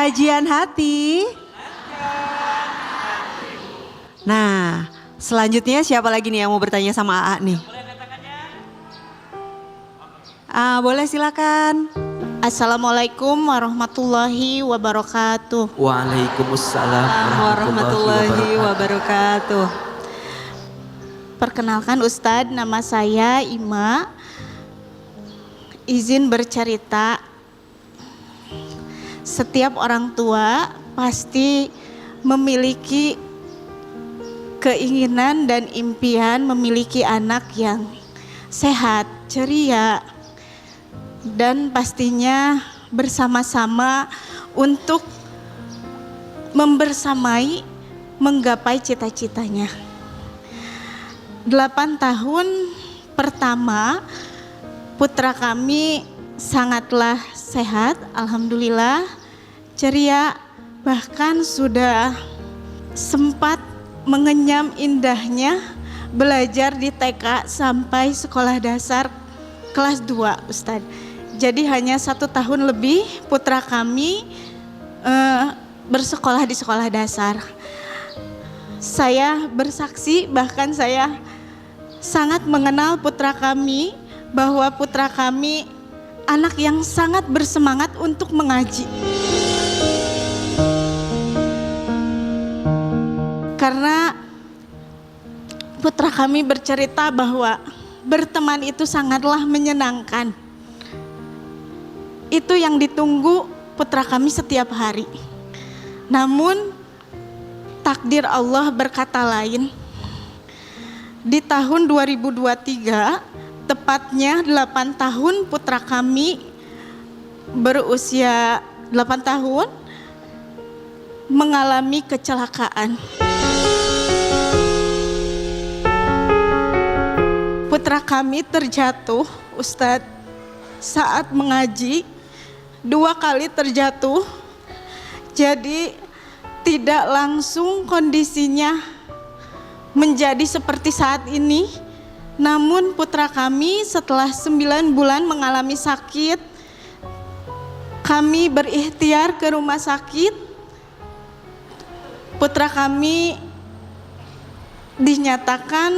Kajian hati. Nah, selanjutnya siapa lagi nih yang mau bertanya sama AA nih? Boleh silakan. Assalamualaikum warahmatullahi wabarakatuh. Waalaikumsalam Warahmatullahi wabarakatuh. Perkenalkan Ustadz, nama saya Ima. Izin bercerita. Setiap orang tua pasti memiliki keinginan dan impian memiliki anak yang sehat, ceria, dan pastinya bersama-sama untuk membersamai menggapai cita-citanya. 8 tahun pertama putra kami sangatlah sehat, alhamdulillah, ceria, bahkan sudah sempat mengenyam indahnya belajar di TK sampai sekolah dasar kelas 2, Ustadz. Jadi hanya 1 tahun lebih putra kami bersekolah di sekolah dasar. Saya bersaksi, bahkan saya sangat mengenal putra kami, bahwa putra kami anak yang sangat bersemangat untuk mengaji. Karena putra kami bercerita bahwa berteman itu sangatlah menyenangkan. Itu yang ditunggu putra kami setiap hari. Namun takdir Allah berkata lain. Di tahun 2023, tepatnya 8 tahun putra kami berusia 8 tahun mengalami kecelakaan. Putra kami terjatuh, Ustadz, saat mengaji, 2 kali terjatuh. Jadi tidak langsung kondisinya menjadi seperti saat ini. Namun putra kami setelah 9 bulan mengalami sakit, kami berikhtiar ke rumah sakit. Putra kami dinyatakan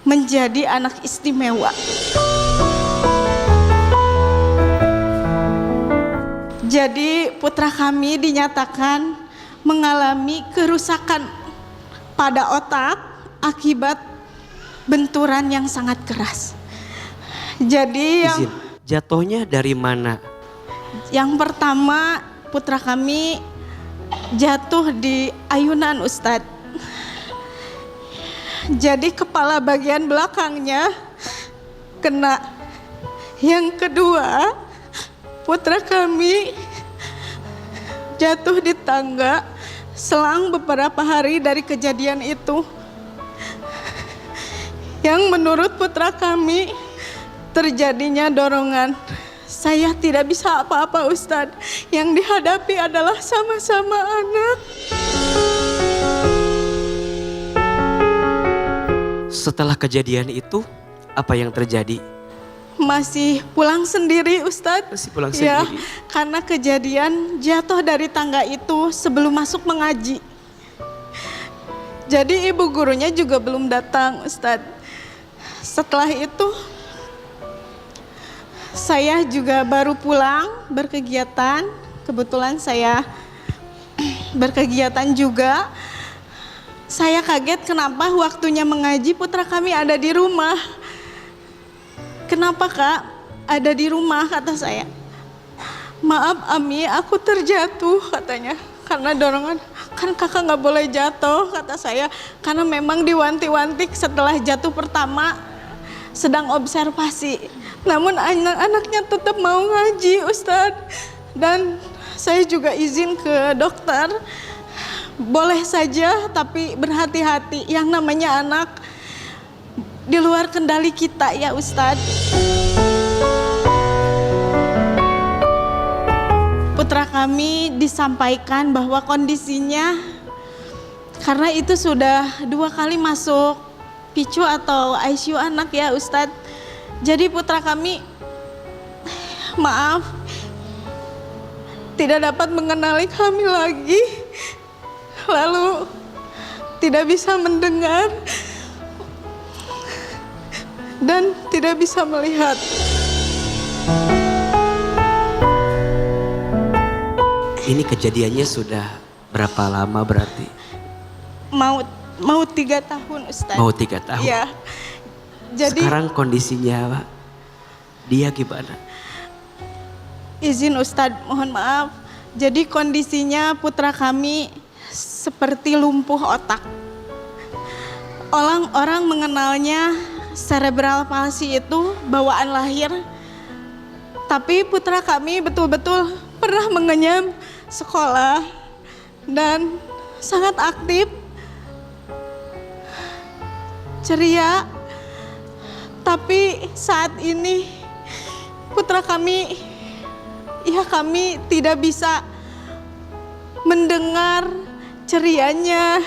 menjadi anak istimewa. Jadi putra kami dinyatakan mengalami kerusakan pada otak akibat benturan yang sangat keras. Jadi Izin, jatuhnya dari mana? yang pertama putra kami jatuh di ayunan, Ustadz. Jadi kepala bagian belakangnya kena. Yang kedua, putra kami jatuh di tangga selang beberapa hari dari kejadian itu. Yang menurut putra kami terjadinya dorongan. Saya tidak bisa apa-apa, Ustadz. Yang dihadapi adalah sama-sama anak. Setelah kejadian itu, apa yang terjadi? Masih pulang sendiri, Ustadz. Masih pulang Ya, sendiri? karena kejadian jatuh dari tangga itu sebelum masuk mengaji. Jadi ibu gurunya juga belum datang, Ustadz. Setelah itu saya juga baru pulang berkegiatan. Kebetulan saya berkegiatan juga. Saya kaget kenapa waktunya mengaji putra kami ada di rumah. Kenapa Kak ada di rumah, kata saya. Maaf Ami, aku terjatuh, katanya. Karena dorongan, kan kakak gak boleh jatuh, kata saya. Karena memang diwanti-wanti setelah jatuh pertama sedang observasi. Namun anak-anaknya tetap mau ngaji, Ustadz. Dan saya juga izin ke dokter, boleh saja tapi berhati-hati. Yang namanya anak di luar kendali kita ya Ustadz. Putra kami disampaikan bahwa kondisinya, karena itu sudah 2 kali masuk PICU atau ICU anak ya Ustadz. Jadi putra kami, maaf, tidak dapat mengenali kami lagi. Lalu tidak bisa mendengar dan tidak bisa melihat. Ini kejadiannya sudah berapa lama berarti? Mau 3 tahun Ustaz. Mau 3 tahun? Iya. Jadi sekarang kondisinya dia gimana? izin Ustaz, mohon maaf. Jadi kondisinya putra kami seperti lumpuh otak. Orang mengenalnya cerebral palsy itu bawaan lahir. Tapi putra kami betul-betul pernah mengenyam sekolah dan sangat aktif, ceria. Tapi saat ini putra kami, kami tidak bisa mendengar cerianya.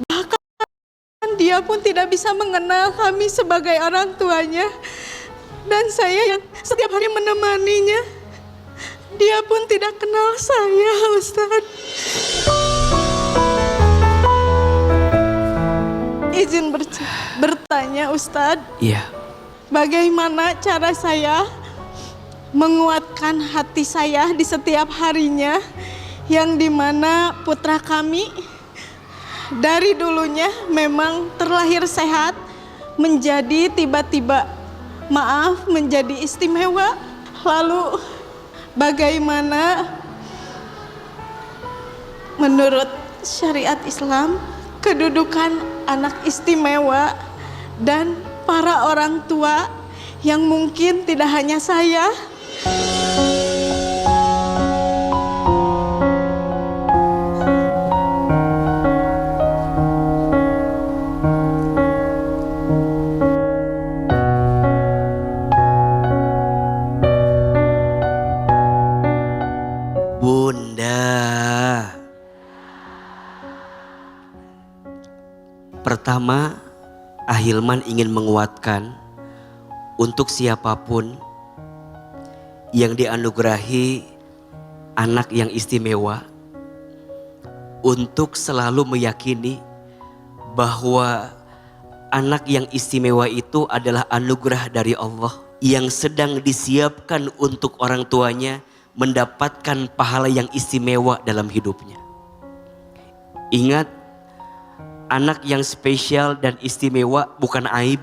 Bahkan dia pun tidak bisa mengenal kami sebagai orang tuanya. Dan saya yang setiap hari menemaninya, dia pun tidak kenal saya, Ustaz. Izin bertanya, Ustaz. Iya. Bagaimana cara saya menguatkan hati saya di setiap harinya, yang dimana putra kami dari dulunya memang terlahir sehat, menjadi tiba-tiba menjadi istimewa. Lalu bagaimana menurut syariat Islam kedudukan anak istimewa dan para orang tua yang mungkin tidak hanya saya. Bunda, pertama Ahilman ingin menguatkan untuk siapapun yang dianugerahi anak yang istimewa, untuk selalu meyakini bahwa anak yang istimewa itu adalah anugerah dari Allah yang sedang disiapkan untuk orang tuanya mendapatkan pahala yang istimewa dalam hidupnya. Ingat, anak yang spesial dan istimewa bukan aib.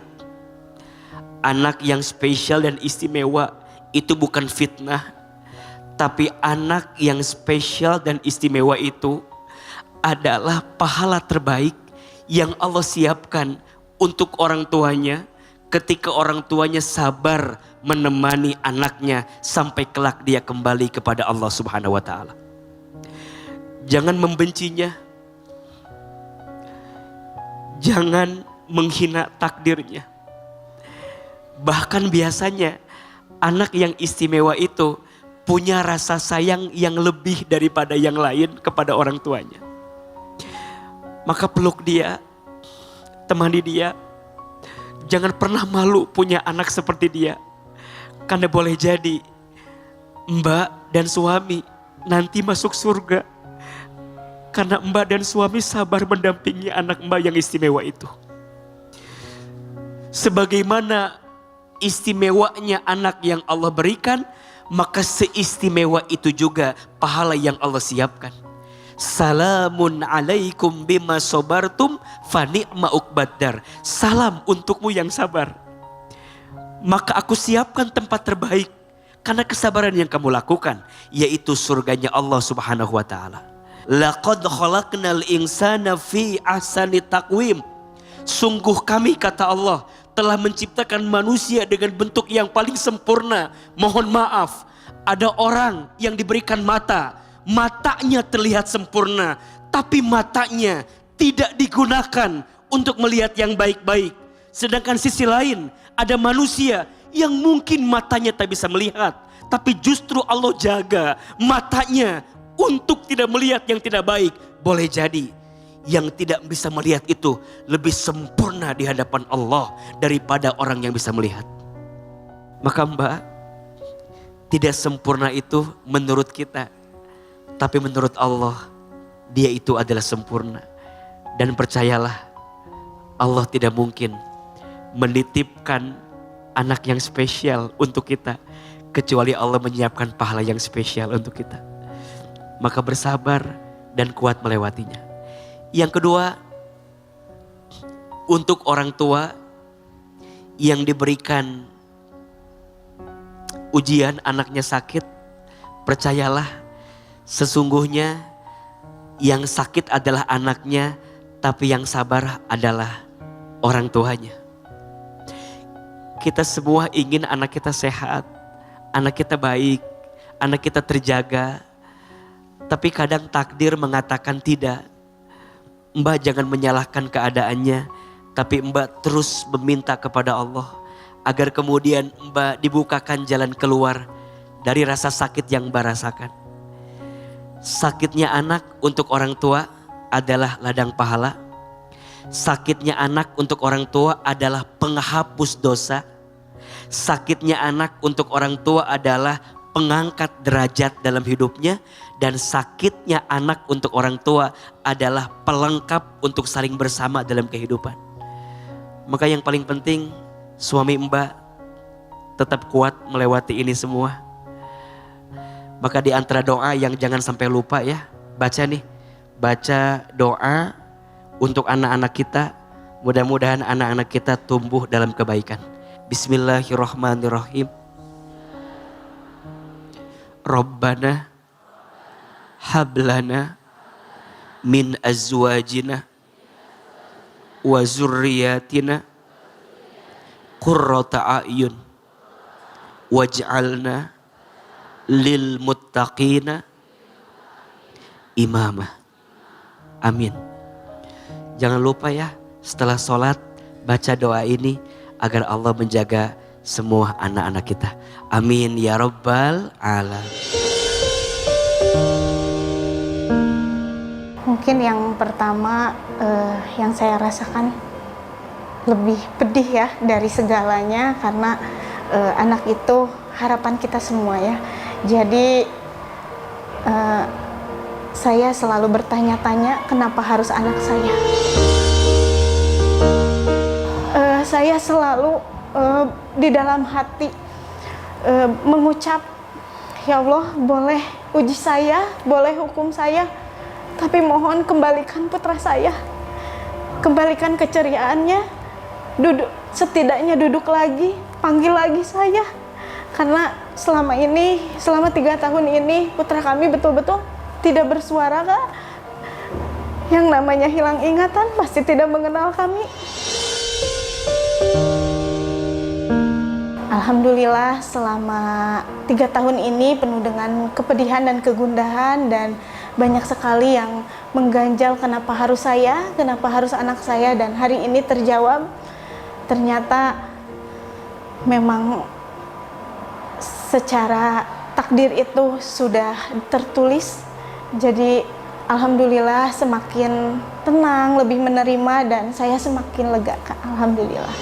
Anak yang spesial dan istimewa itu bukan fitnah. Tapi anak yang spesial dan istimewa itu adalah pahala terbaik yang Allah siapkan untuk orang tuanya ketika orang tuanya sabar menemani anaknya sampai kelak dia kembali kepada Allah Subhanahu wa taala. Jangan membencinya. Jangan menghina takdirnya. Bahkan biasanya anak yang istimewa itu punya rasa sayang yang lebih daripada yang lain kepada orang tuanya. Maka peluk dia, temani dia. Jangan pernah malu punya anak seperti dia. Karena boleh jadi mbak dan suami nanti masuk surga. Karena mbak dan suami sabar mendampingi anak mbak yang istimewa itu. Sebagaimana istimewanya anak yang Allah berikan, maka seistimewa itu juga pahala yang Allah siapkan. Salamun alaikum bima sobartum fani'ma uqbaddar. Salam untukmu yang sabar. Maka aku siapkan tempat terbaik karena kesabaran yang kamu lakukan, yaitu surganya Allah Subhanahu wa taala. Laqad khalaqnal insana fi ahsani taqwim. Sungguh kami, kata Allah, telah menciptakan manusia dengan bentuk yang paling sempurna. Mohon maaf, ada orang yang diberikan mata, matanya terlihat sempurna, tapi matanya tidak digunakan untuk melihat yang baik-baik. Sedangkan sisi lain, ada manusia yang mungkin matanya tak bisa melihat, tapi justru Allah jaga matanya untuk tidak melihat yang tidak baik. Boleh jadi yang tidak bisa melihat itu lebih sempurna di hadapan Allah daripada orang yang bisa melihat. Maka mbak, tidak sempurna itu menurut kita. Tapi menurut Allah, dia itu adalah sempurna. Dan percayalah, Allah tidak mungkin menitipkan anak yang spesial untuk kita, kecuali Allah menyiapkan pahala yang spesial untuk kita. Maka bersabar dan kuat melewatinya. Yang kedua, untuk orang tua yang diberikan ujian anaknya sakit, percayalah sesungguhnya yang sakit adalah anaknya, tapi yang sabar adalah orang tuanya. Kita semua ingin anak kita sehat, anak kita baik, anak kita terjaga. Tapi kadang takdir mengatakan tidak. Mbak jangan menyalahkan keadaannya, tapi Mbak terus meminta kepada Allah agar kemudian Mbak dibukakan jalan keluar dari rasa sakit yang Mbak rasakan. Sakitnya anak untuk orang tua adalah ladang pahala. Sakitnya anak untuk orang tua adalah penghapus dosa. Sakitnya anak untuk orang tua adalah pengangkat derajat dalam hidupnya. Dan sakitnya anak untuk orang tua adalah pelengkap untuk saling bersama dalam kehidupan. Maka yang paling penting, suami Mbak tetap kuat melewati ini semua. Maka di antara doa yang jangan sampai lupa ya, baca nih. Baca doa untuk anak-anak kita. Mudah-mudahan anak-anak kita tumbuh dalam kebaikan. Bismillahirrahmanirrahim. Rabbana hablana min azwajina wa zurriyatina qurrata a'yun waj'alna lil muttaqina imama. Amin. Jangan lupa ya, setelah sholat baca doa ini agar Allah menjaga semua anak-anak kita. Amin ya rabbal alamin. Mungkin yang pertama yang saya rasakan lebih pedih ya dari segalanya, karena anak itu harapan kita semua ya. Jadi saya selalu bertanya-tanya kenapa harus anak saya. Saya selalu di dalam hati mengucap, ya Allah boleh uji saya, boleh hukum saya, tapi mohon kembalikan putra saya, kembalikan keceriaannya, setidaknya duduk lagi, panggil lagi saya. Karena selama 3 tahun ini putra kami betul-betul tidak bersuara, Kak. Yang namanya hilang ingatan, pasti tidak mengenal kami. Alhamdulillah selama 3 tahun ini penuh dengan kepedihan dan kegundahan, dan banyak sekali yang mengganjal kenapa harus saya, kenapa harus anak saya, dan hari ini terjawab. Ternyata memang secara takdir itu sudah tertulis. Jadi alhamdulillah semakin tenang, lebih menerima, dan saya semakin lega, Kak. Alhamdulillah.